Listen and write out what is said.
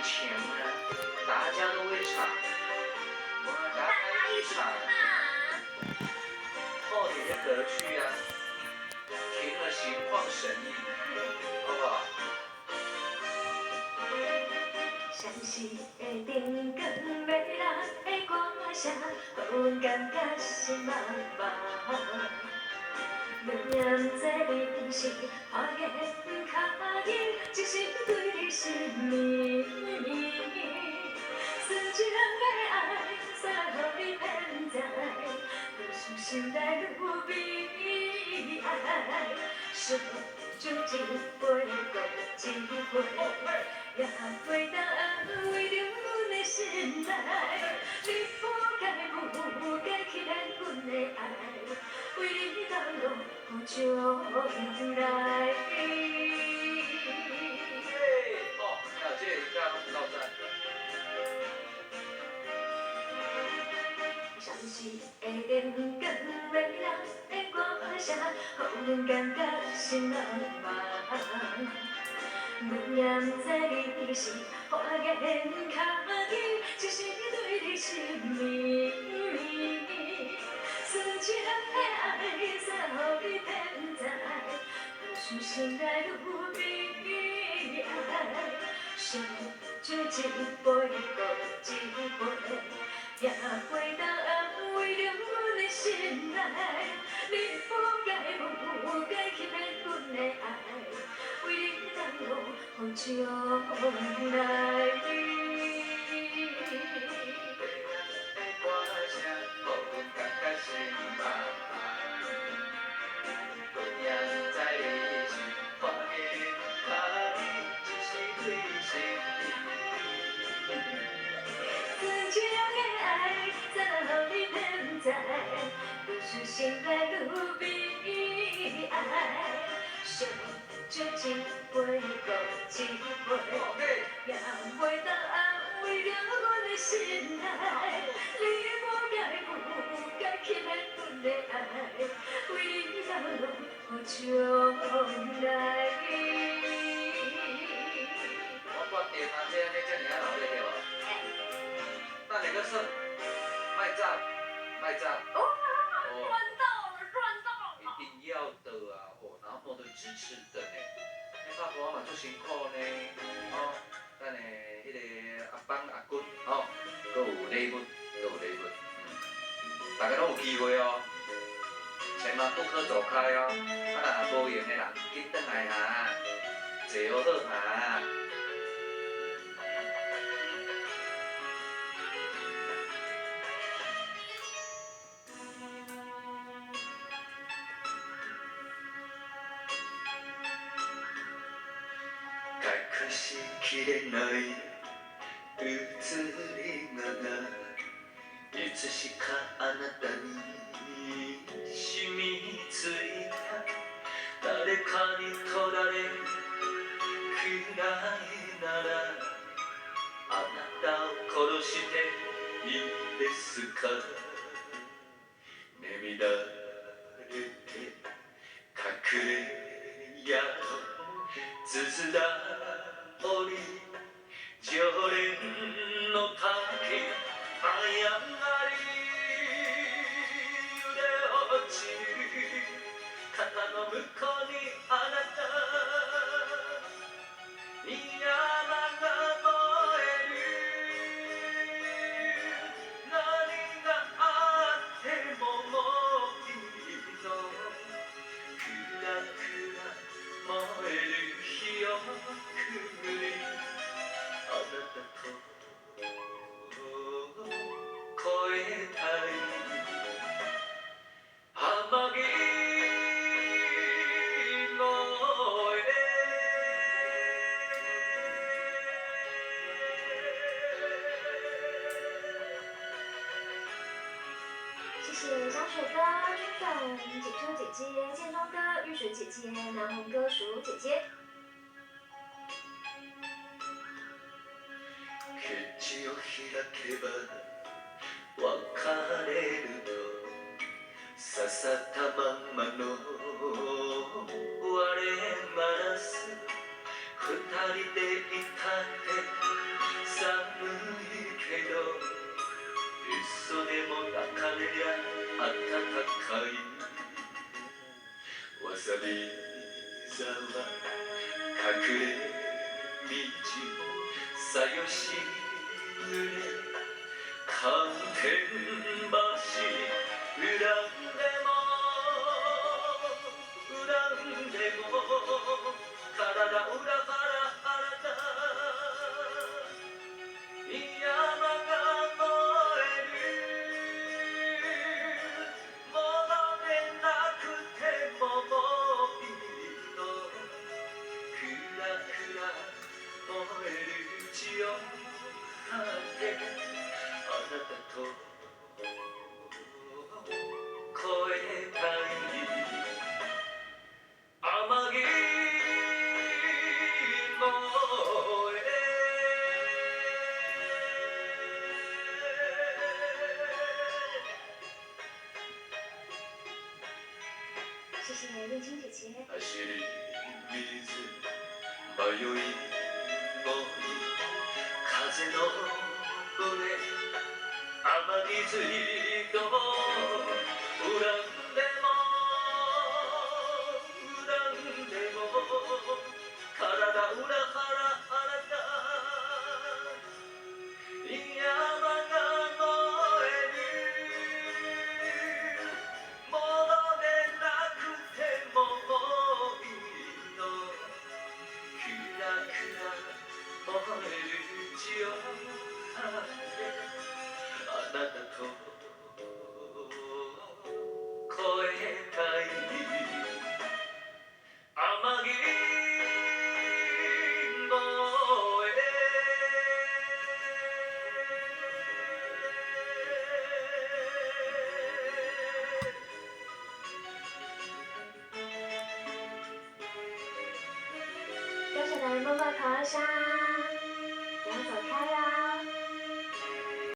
强啊，大家都会唱，我们大家一起唱，后你的歌曲啊，听了心旷神怡，好不好？相思的灯光，迷人的歌声，予阮感觉心茫茫。愈念这人生，看见脚印，一生对你心绵绵。纯情的爱，送予你偏在，愈思心内愈悲哀。说就一杯，搁一杯，也袂当安慰着阮的心内。你不该不该欺骗阮的爱，为你到老不将来。哦，那这一下到站。相思的灯光，迷人的歌声，予阮感觉心茫茫。愈念这人生，看见脚印，一生对你心绵绵。纯情的爱，送予你偏在，愈思心内愈悲哀。烧酒一杯，搁一杯，也袂当安慰着阮的心内。你不该欺骗阮的爱，为你等候好将来。纯情的爱，怎予你偏在？愈思心内愈悲哀。烧酒一杯，搁一杯，也袂当安慰着阮的心内。你不该欺骗阮的爱，为你到老好将来。我决定啊，这安尼遮尔啊老对无？那两个是卖账，卖账。赚到了，赚到了！一定要的啊！哦，那么的支持的呢，你爸爸嘛足辛苦呢，哦，咱的迄个阿邦阿姑哦，搁有礼物，大家拢有机会哦，千万不可走开哦，啊若无闲的人，紧转来哈，坐好好哈。可惜きれない移りがいつしかあなたに染みついた誰かに取られくらいならあなたを殺していいですか眠られて隠れやつづら折り常連の竹舞い上がり揺れ落ちる肩の向こうにあなた山が燃える何があってももういいのくらくら燃える火をくぐりあなたと越えたい天城越え谢谢小雪哥、君粉、锦秋姐姐、建中哥、玉水姐姐、南红哥、鼠姐姐。口を開けば別れると刺さったまんまの割れマラス二人でいたってさよしぬれ寒天橋恨んでも体裏からあなた山が燃えるものでなくてももういいのくらくら燃える血を張ってあなたと越えたい天城谢谢认清姐姐。走り水迷い子風の上雨水と恨んでも体裏からあなた山が燃えるものでなくてももういいのくらくら燃える血を張ってあなたと越えたい天城掉下来，摸摸头上，不要走开呀。